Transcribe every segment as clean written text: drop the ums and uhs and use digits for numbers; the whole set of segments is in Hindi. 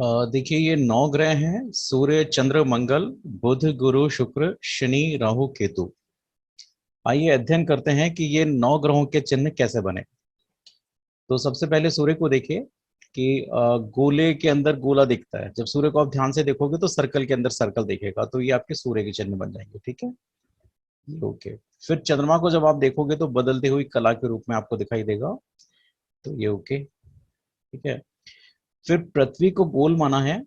देखिए ये 9 ग्रह हैं: सूर्य, चंद्र, मंगल, बुध, गुरु, शुक्र, शनि, राहु, केतु। आइए अध्ययन करते हैं कि ये 9 ग्रहों के चिन्ह कैसे बने। तो सबसे पहले सूर्य को देखिए कि गोले के अंदर गोला दिखता है। जब सूर्य को आप ध्यान से देखोगे तो सर्कल के अंदर सर्कल दिखेगा, तो ये आपके सूर्य के चिन्ह बन जाएंगे। ठीक है, ये ओके। फिर चंद्रमा को जब आप देखोगे तो बदलती हुई कला के रूप में आपको दिखाई देगा, तो ये ओके। ठीक है, फिर पृथ्वी को गोल माना है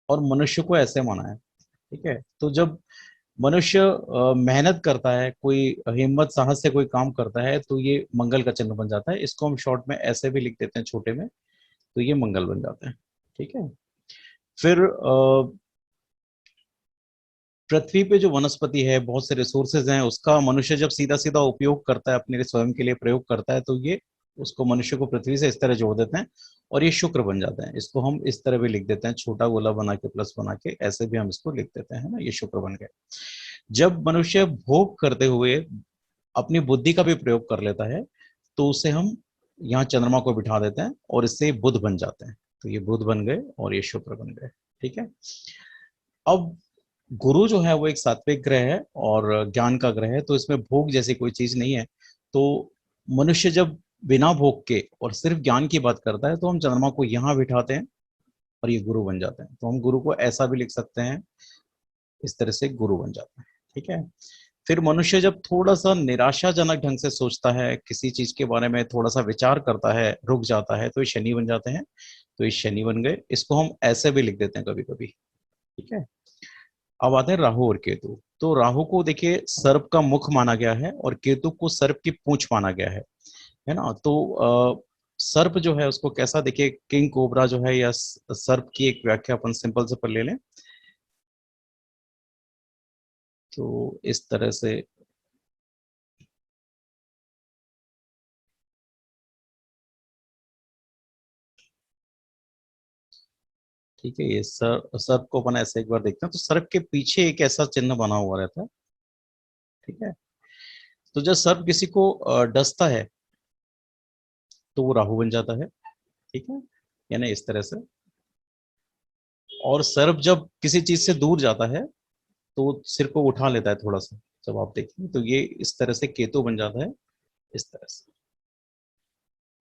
और मनुष्य को ऐसे माना है। ठीक है, तो जब मनुष्य मेहनत करता है, कोई हिम्मत साहस से कोई काम करता है, तो ये मंगल का चिन्ह बन जाता है। इसको हम शॉर्ट में ऐसे भी लिख देते हैं छोटे में, तो ये मंगल बन जाता है। ठीक है, फिर पृथ्वी पे जो वनस्पति है, बहुत से रिसोर्सेज हैं, उसका मनुष्य जब सीधा सीधा उपयोग करता है, अपने स्वयं के लिए प्रयोग करता है, तो ये उसको मनुष्य को पृथ्वी से इस तरह जोड़ देते हैं और ये शुक्र बन जाते हैं। इसको हम इस तरह भी लिख देते हैं, छोटा गोला बना के प्लस बना के, ऐसे भी हम इसको लिख देते हैं, है ना, ये शुक्र बन गए। जब मनुष्य भोग करते हुए अपनी बुद्धि का भी प्रयोग कर लेता है, तो उसे हम यहाँ चंद्रमा को बिठा देते हैं और इससे बुध बन जाते हैं। तो ये बुध बन गए और ये शुक्र बन गए। ठीक है, अब गुरु जो है वो एक सात्विक ग्रह है और ज्ञान का ग्रह है, तो इसमें भोग जैसी कोई चीज नहीं है। तो मनुष्य जब बिना भोग के और सिर्फ ज्ञान की बात करता है, तो हम चंद्रमा को यहाँ बिठाते हैं और ये गुरु बन जाते हैं। तो हम गुरु को ऐसा भी लिख सकते हैं, इस तरह से गुरु बन जाता है। ठीक है, फिर मनुष्य जब थोड़ा सा निराशाजनक ढंग से सोचता है, किसी चीज के बारे में थोड़ा सा विचार करता है, रुक जाता है, तो ये शनि बन जाते हैं। तो ये शनि बन गए, इसको हम ऐसे भी लिख देते हैं कभी कभी। ठीक है, अब आते हैं राहु और केतु। तो राहु को देखिए सर्प का मुख माना गया है और केतु को सर्प की पूंछ माना गया है ना। तो सर्प जो है उसको कैसा, देखिए किंग कोबरा जो है, या सर्प की एक व्याख्या अपन सिंपल से पर ले लें, तो इस तरह से। ठीक है, ये सर्प को अपन ऐसे एक बार देखते हैं, तो सर्प के पीछे एक ऐसा चिन्ह बना हुआ रहता है। ठीक है, तो जब सर्प किसी को डसता है, तो वो राहु बन जाता है। ठीक है, यानी इस तरह से। और सर्प जब किसी चीज से दूर जाता है, तो सिर को उठा लेता है थोड़ा सा, जब आप देखेंगे तो ये इस तरह से केतु बन जाता है, इस तरह से।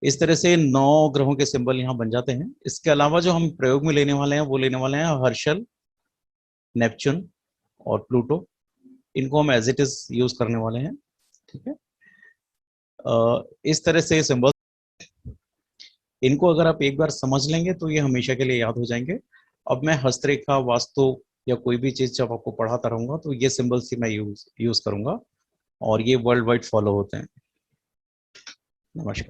इस तरह से 9 ग्रहों के सिंबल यहाँ बन जाते हैं। इसके अलावा जो हम प्रयोग में लेने वाले हैं, वो लेने वाले हैं हर्षल, नेपच्यून और प्लूटो। इनको हम एज इट इज यूज करने वाले हैं। ठीक है, इस तरह से सिंबल, इनको अगर आप एक बार समझ लेंगे तो ये हमेशा के लिए याद हो जाएंगे। अब मैं हस्तरेखा, वास्तु या कोई भी चीज जब आपको पढ़ाता रहूंगा, तो ये सिंबल्स ही मैं यूज करूंगा और ये वर्ल्ड वाइड फॉलो होते हैं। नमस्कार।